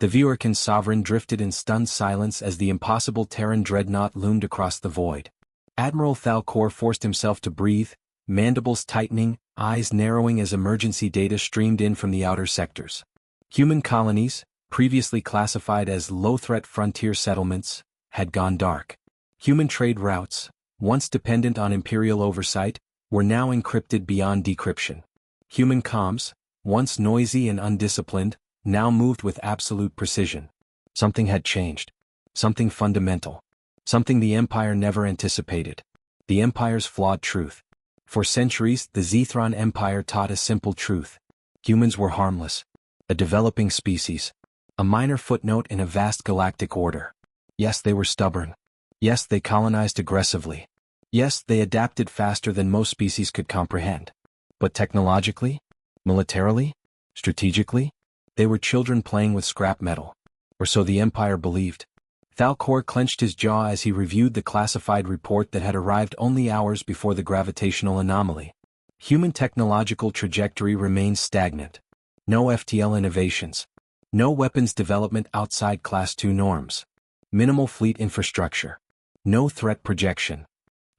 The Viorcan sovereign drifted in stunned silence as the impossible Terran dreadnought loomed across the void. Admiral Thalcor forced himself to breathe, mandibles tightening, eyes narrowing as emergency data streamed in from the outer sectors. Human colonies, previously classified as low-threat frontier settlements, had gone dark. Human trade routes, once dependent on Imperial oversight, were now encrypted beyond decryption. Human comms, once noisy and undisciplined, now moved with absolute precision. Something had changed. Something fundamental. Something the Empire never anticipated. The Empire's flawed truth. For centuries, the Zethron Empire taught a simple truth. Humans were harmless. A developing species. A minor footnote in a vast galactic order. Yes, they were stubborn. Yes, they colonized aggressively. Yes, they adapted faster than most species could comprehend. But technologically, militarily, strategically, they were children playing with scrap metal. Or so the Empire believed. Thalcor clenched his jaw as he reviewed the classified report that had arrived only hours before the gravitational anomaly. Human technological trajectory remained stagnant. No FTL innovations. No weapons development outside Class II norms. Minimal fleet infrastructure. No threat projection.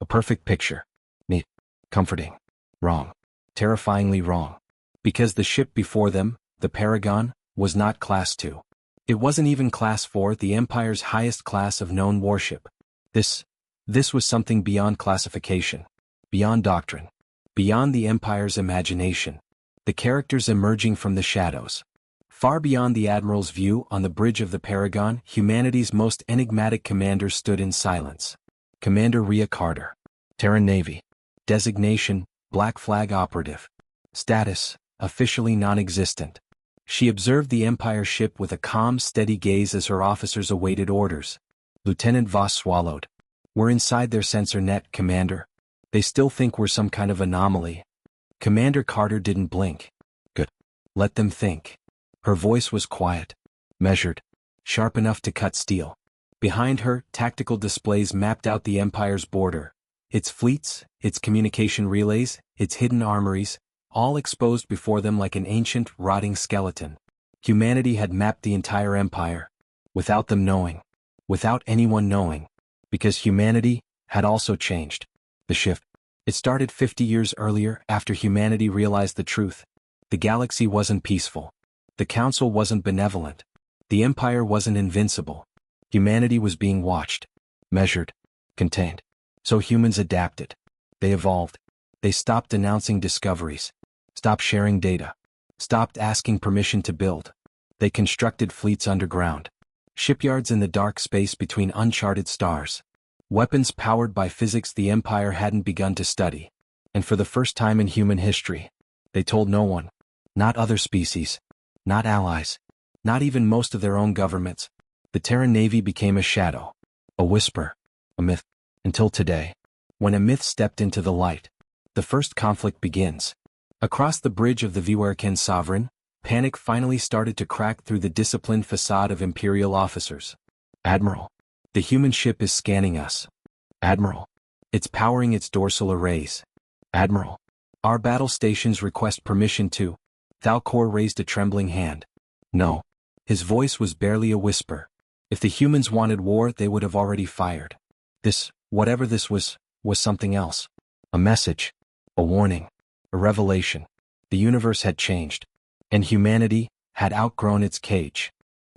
A perfect picture. Neat. Comforting. Wrong. Terrifyingly wrong. Because the ship before them, the Paragon, was not Class II. It wasn't even Class 4, the Empire's highest class of known warship. This was something beyond classification. Beyond doctrine. Beyond the Empire's imagination. The characters emerging from the shadows. Far beyond the Admiral's view, on the bridge of the Paragon, humanity's most enigmatic commander stood in silence. Commander Rhea Carter. Terran Navy. Designation, Black Flag Operative. Status, officially non-existent. She observed the Empire ship with a calm, steady gaze as her officers awaited orders. Lieutenant Voss swallowed. "We're inside their sensor net, Commander. They still think we're some kind of anomaly." Commander Carter didn't blink. "Good. Let them think." Her voice was quiet, measured, sharp enough to cut steel. Behind her, tactical displays mapped out the Empire's border. Its fleets, its communication relays, its hidden armories, all exposed before them like an ancient, rotting skeleton. Humanity had mapped the entire Empire. Without them knowing. Without anyone knowing. Because humanity had also changed. The shift. It started 50 years earlier, after humanity realized the truth. The galaxy wasn't peaceful. The Council wasn't benevolent. The Empire wasn't invincible. Humanity was being watched. Measured. Contained. So humans adapted. They evolved. They stopped announcing discoveries. Stopped sharing data. Stopped asking permission to build. They constructed fleets underground. Shipyards in the dark space between uncharted stars. Weapons powered by physics the Empire hadn't begun to study. And for the first time in human history, they told no one. Not other species. Not allies. Not even most of their own governments. The Terran Navy became a shadow. A whisper. A myth. Until today. When a myth stepped into the light. The first conflict begins. Across the bridge of the Viorcan sovereign, panic finally started to crack through the disciplined facade of Imperial officers. "Admiral. The human ship is scanning us. Admiral. It's powering its dorsal arrays. Admiral. Our battle stations request permission to..." Thalcor raised a trembling hand. "No." His voice was barely a whisper. If the humans wanted war, they would have already fired. This, whatever this was something else. A message. A warning. A revelation. The universe had changed. And humanity had outgrown its cage.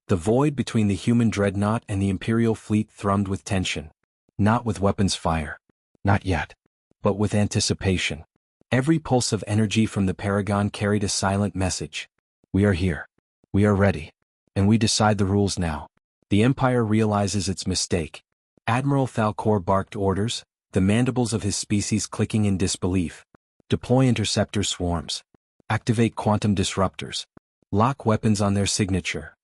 The void between the human dreadnought and the Imperial fleet thrummed with tension. Not with weapons fire. Not yet. But with anticipation. Every pulse of energy from the Paragon carried a silent message. "We are here. We are ready. And we decide the rules now." The Empire realizes its mistake. Admiral Thalcor barked orders, the mandibles of his species clicking in disbelief. Deploy interceptor swarms. Activate quantum disruptors. Lock weapons on their signature.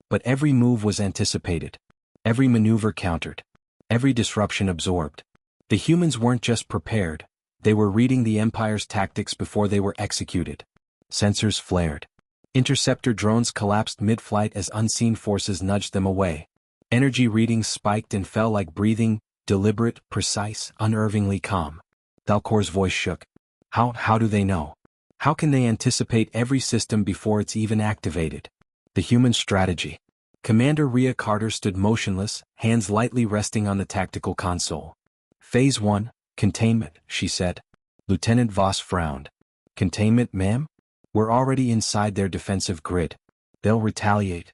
But every move was anticipated. Every maneuver countered. Every disruption absorbed. The humans weren't just prepared, they were reading the Empire's tactics before they were executed. Sensors flared. Interceptor drones collapsed mid-flight as unseen forces nudged them away. Energy readings spiked and fell like breathing, deliberate, precise, unnervingly calm. Thalcor's voice shook. How do they know? How can they anticipate every system before it's even activated? The human strategy. Commander Rhea Carter stood motionless, hands lightly resting on the tactical console. Phase 1, containment, she said. Lieutenant Voss frowned. Containment, ma'am? We're already inside their defensive grid. They'll retaliate.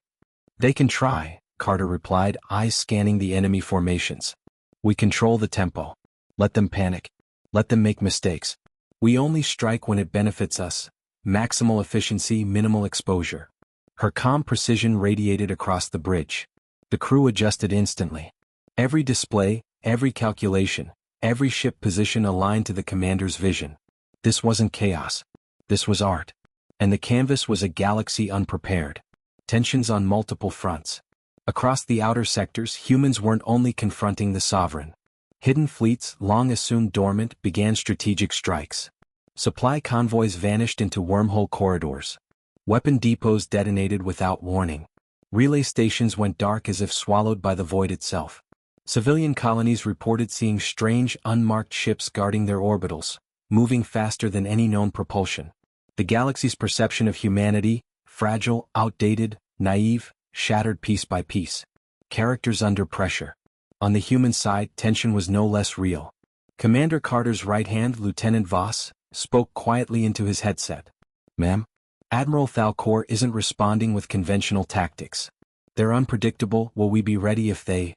They can try, Carter replied, eyes scanning the enemy formations. We control the tempo. Let them panic. Let them make mistakes. We only strike when it benefits us. Maximal efficiency, minimal exposure. Her calm precision radiated across the bridge. The crew adjusted instantly. Every display, every calculation, every ship position aligned to the commander's vision. This wasn't chaos. This was art. And the canvas was a galaxy unprepared. Tensions on multiple fronts. Across the outer sectors, humans weren't only confronting the sovereign. Hidden fleets, long assumed dormant, began strategic strikes. Supply convoys vanished into wormhole corridors. Weapon depots detonated without warning. Relay stations went dark as if swallowed by the void itself. Civilian colonies reported seeing strange, unmarked ships guarding their orbitals, moving faster than any known propulsion. The galaxy's perception of humanity, fragile, outdated, naive, shattered piece by piece. Characters under pressure. On the human side, tension was no less real. Commander Carter's right hand, Lieutenant Voss, spoke quietly into his headset. Ma'am? Admiral Thalcor isn't responding with conventional tactics. They're unpredictable. Will we be ready if they...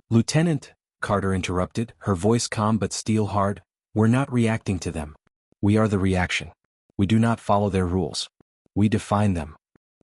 Lieutenant, Carter interrupted, her voice calm but steel-hard, we're not reacting to them. We are the reaction. We do not follow their rules. We define them.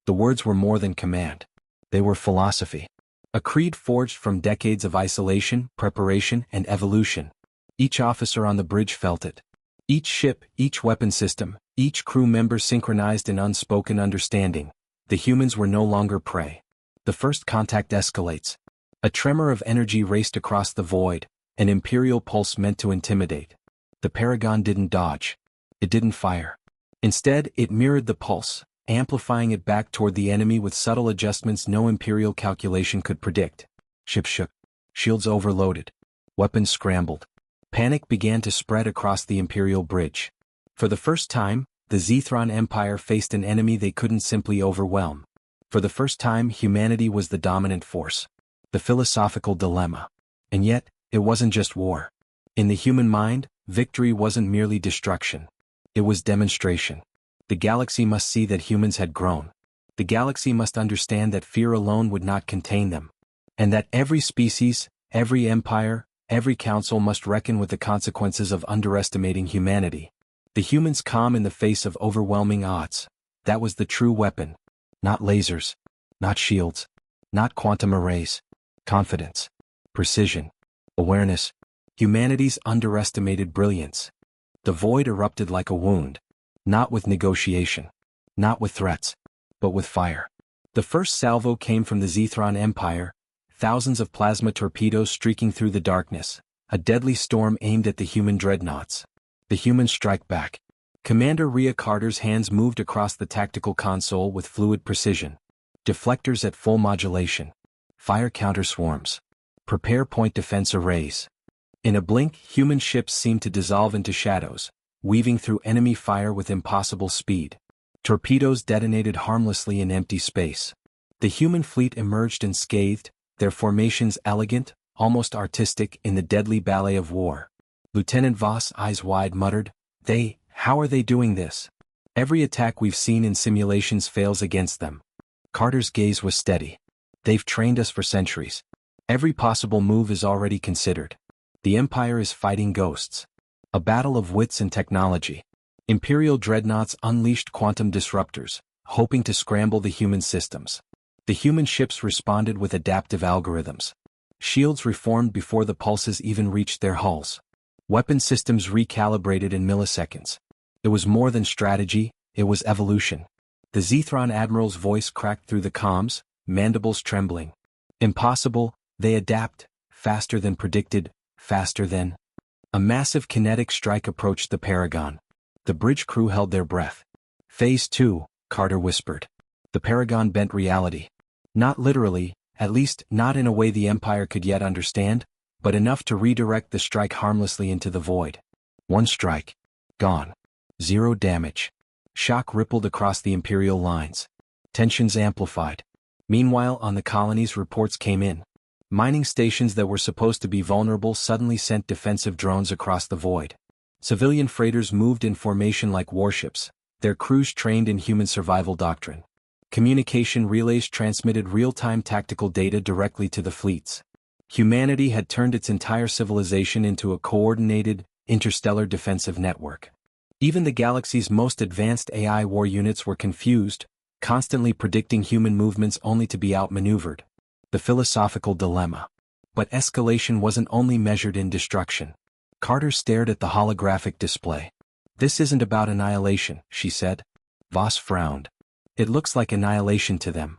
The words were more than command. They were philosophy. A creed forged from decades of isolation, preparation, and evolution. Each officer on the bridge felt it. Each ship, each weapon system, each crew member synchronized in unspoken understanding. The humans were no longer prey. The first contact escalates. A tremor of energy raced across the void, an imperial pulse meant to intimidate. The Paragon didn't dodge. It didn't fire. Instead, it mirrored the pulse, amplifying it back toward the enemy with subtle adjustments no imperial calculation could predict. Ships shook. Shields overloaded. Weapons scrambled. Panic began to spread across the imperial bridge. For the first time, the Zethron Empire faced an enemy they couldn't simply overwhelm. For the first time, humanity was the dominant force. The philosophical dilemma. And yet, it wasn't just war. In the human mind, victory wasn't merely destruction. It was demonstration. The galaxy must see that humans had grown. The galaxy must understand that fear alone would not contain them. And that every species, every empire, every council must reckon with the consequences of underestimating humanity. The humans calm in the face of overwhelming odds. That was the true weapon. Not lasers. Not shields. Not quantum arrays. Confidence. Precision. Awareness. Humanity's underestimated brilliance. The void erupted like a wound. Not with negotiation. Not with threats. But with fire. The first salvo came from the Zethron Empire, thousands of plasma torpedoes streaking through the darkness, a deadly storm aimed at the human dreadnoughts. The humans strike back. Commander Rhea Carter's hands moved across the tactical console with fluid precision. Deflectors at full modulation. Fire counter swarms. Prepare point defense arrays. In a blink, human ships seemed to dissolve into shadows, weaving through enemy fire with impossible speed. Torpedoes detonated harmlessly in empty space. The human fleet emerged unscathed, their formations elegant, almost artistic in the deadly ballet of war. Lieutenant Voss, eyes wide, muttered, how are they doing this? Every attack we've seen in simulations fails against them. Carter's gaze was steady. They've trained us for centuries. Every possible move is already considered. The Empire is fighting ghosts. A battle of wits and technology. Imperial dreadnoughts unleashed quantum disruptors, hoping to scramble the human systems. The human ships responded with adaptive algorithms. Shields reformed before the pulses even reached their hulls. Weapon systems recalibrated in milliseconds. It was more than strategy, it was evolution. The Zethron Admiral's voice cracked through the comms, mandibles trembling. Impossible, they adapt, faster than predicted, faster than... A massive kinetic strike approached the Paragon. The bridge crew held their breath. Phase 2, Carter whispered. The Paragon bent reality. Not literally, at least not in a way the Empire could yet understand, but enough to redirect the strike harmlessly into the void. One strike. Gone. Zero damage. Shock rippled across the Imperial lines. Tensions amplified. Meanwhile, on the colonies, reports came in. Mining stations that were supposed to be vulnerable suddenly sent defensive drones across the void. Civilian freighters moved in formation like warships, their crews trained in human survival doctrine. Communication relays transmitted real-time tactical data directly to the fleets. Humanity had turned its entire civilization into a coordinated, interstellar defensive network. Even the galaxy's most advanced AI war units were confused, constantly predicting human movements only to be outmaneuvered. The philosophical dilemma. But escalation wasn't only measured in destruction. Carter stared at the holographic display. "This isn't about annihilation," she said. Voss frowned. "It looks like annihilation to them."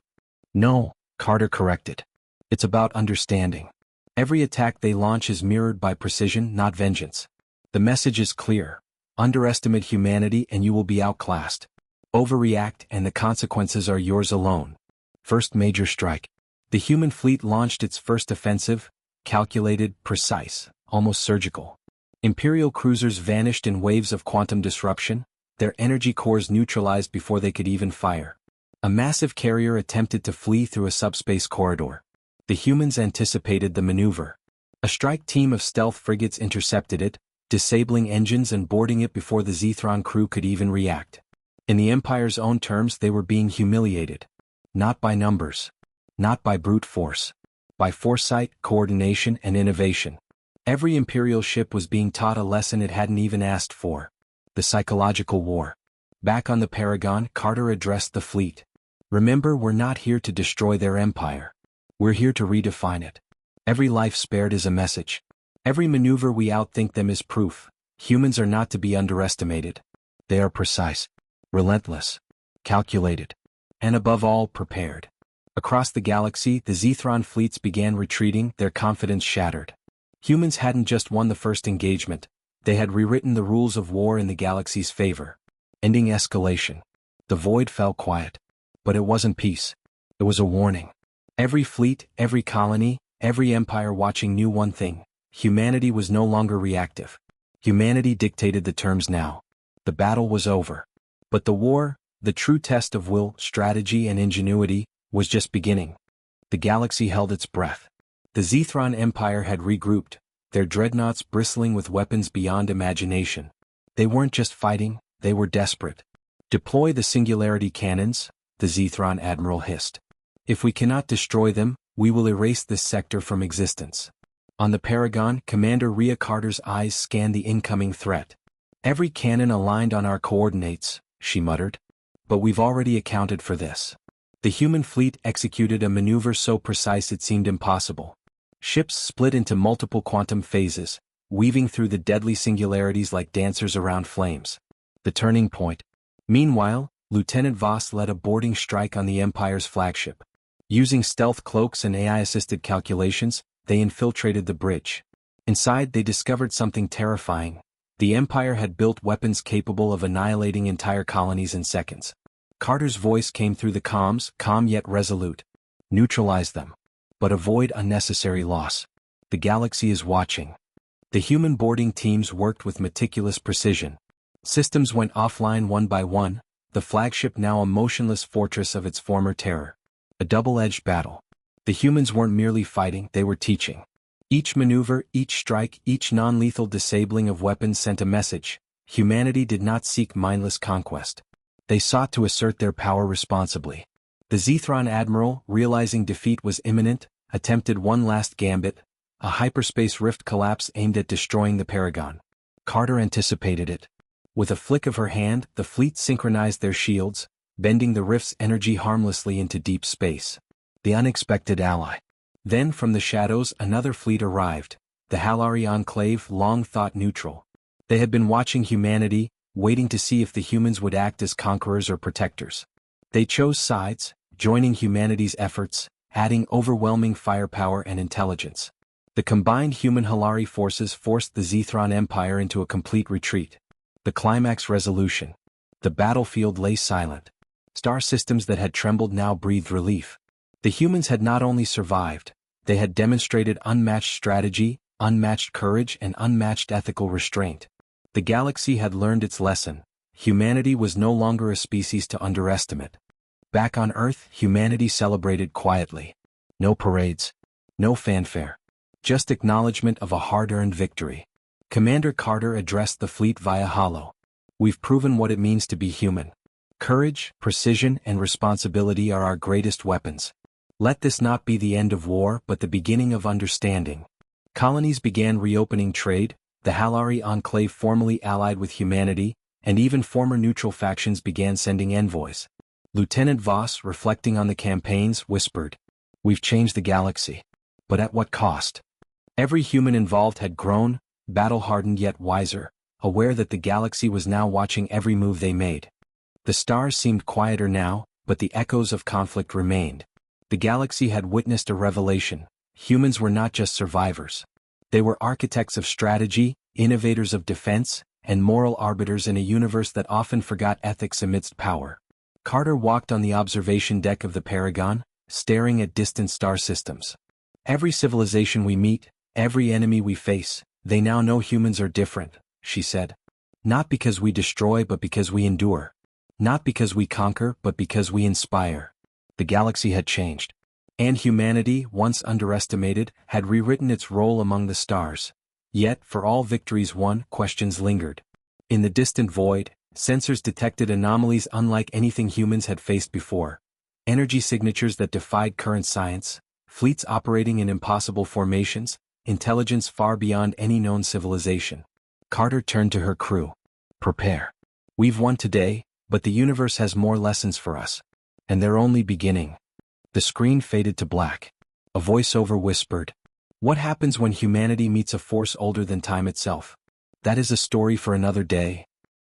"No," Carter corrected. "It's about understanding. Every attack they launch is mirrored by precision, not vengeance. The message is clear. Underestimate humanity and you will be outclassed. Overreact and the consequences are yours alone." First major strike. The human fleet launched its first offensive, calculated, precise, almost surgical. Imperial cruisers vanished in waves of quantum disruption, their energy cores neutralized before they could even fire. A massive carrier attempted to flee through a subspace corridor. The humans anticipated the maneuver. A strike team of stealth frigates intercepted it, disabling engines and boarding it before the Zethron crew could even react. In the Empire's own terms, they were being humiliated. Not by numbers. Not by brute force. By foresight, coordination, and innovation. Every Imperial ship was being taught a lesson it hadn't even asked for. The psychological war. Back on the Paragon, Carter addressed the fleet. "Remember, we're not here to destroy their empire. We're here to redefine it. Every life spared is a message. Every maneuver we outthink them is proof. Humans are not to be underestimated. They are precise, relentless, calculated, and above all, prepared." Across the galaxy, the Zethron fleets began retreating, their confidence shattered. Humans hadn't just won the first engagement, they had rewritten the rules of war in the galaxy's favor. Ending escalation. The void fell quiet. But it wasn't peace. It was a warning. Every fleet, every colony, every empire watching knew one thing: humanity was no longer reactive. Humanity dictated the terms now. The battle was over. But the war, the true test of will, strategy, and ingenuity, was just beginning. The galaxy held its breath. The Zethron Empire had regrouped, their dreadnoughts bristling with weapons beyond imagination. They weren't just fighting, they were desperate. "Deploy the singularity cannons," the Zethron admiral hissed. "If we cannot destroy them, we will erase this sector from existence." On the Paragon, Commander Rhea Carter's eyes scanned the incoming threat. "Every cannon aligned on our coordinates," she muttered. "But we've already accounted for this." The human fleet executed a maneuver so precise it seemed impossible. Ships split into multiple quantum phases, weaving through the deadly singularities like dancers around flames. The turning point. Meanwhile, Lieutenant Voss led a boarding strike on the Empire's flagship. Using stealth cloaks and AI-assisted calculations, they infiltrated the bridge. Inside, they discovered something terrifying. The Empire had built weapons capable of annihilating entire colonies in seconds. Carter's voice came through the comms, calm yet resolute. "Neutralize them. But avoid unnecessary loss. The galaxy is watching." The human boarding teams worked with meticulous precision. Systems went offline one by one, the flagship now a motionless fortress of its former terror. A double-edged battle. The humans weren't merely fighting, they were teaching. Each maneuver, each strike, each non-lethal disabling of weapons sent a message. Humanity did not seek mindless conquest. They sought to assert their power responsibly. The Zethron admiral, realizing defeat was imminent, attempted one last gambit, a hyperspace rift collapse aimed at destroying the Paragon. Carter anticipated it. With a flick of her hand, the fleet synchronized their shields, bending the rift's energy harmlessly into deep space. The unexpected ally. Then from the shadows another fleet arrived, the Halari Enclave, long thought neutral. They had been watching humanity, waiting to see if the humans would act as conquerors or protectors. They chose sides, joining humanity's efforts, adding overwhelming firepower and intelligence. The combined human Halari forces forced the Zethron Empire into a complete retreat. The climax resolution. The battlefield lay silent. Star systems that had trembled now breathed relief. The humans had not only survived, they had demonstrated unmatched strategy, unmatched courage, and unmatched ethical restraint. The galaxy had learned its lesson. Humanity was no longer a species to underestimate. Back on Earth, humanity celebrated quietly. No parades. No fanfare. Just acknowledgement of a hard-earned victory. Commander Carter addressed the fleet via holo. We've proven what it means to be human. Courage, precision, and responsibility are our greatest weapons. Let this not be the end of war but the beginning of understanding. Colonies began reopening trade, the Halari Enclave formally allied with humanity, and even former neutral factions began sending envoys. Lieutenant Voss, reflecting on the campaigns, whispered, "We've changed the galaxy. But at what cost?" Every human involved had grown, battle-hardened yet wiser, aware that the galaxy was now watching every move they made. The stars seemed quieter now, but the echoes of conflict remained. The galaxy had witnessed a revelation. Humans were not just survivors. They were architects of strategy, innovators of defense, and moral arbiters in a universe that often forgot ethics amidst power. Carter walked on the observation deck of the Paragon, staring at distant star systems. "Every civilization we meet, every enemy we face, they now know humans are different," she said. "Not because we destroy but because we endure. Not because we conquer but because we inspire." The galaxy had changed. And humanity, once underestimated, had rewritten its role among the stars. Yet, for all victories won, questions lingered. In the distant void, sensors detected anomalies unlike anything humans had faced before. Energy signatures that defied current science, fleets operating in impossible formations, intelligence far beyond any known civilization. Carter turned to her crew. "Prepare. We've won today, but the universe has more lessons for us. And they're only beginning." The screen faded to black. A voiceover whispered, "What happens when humanity meets a force older than time itself? That is a story for another day."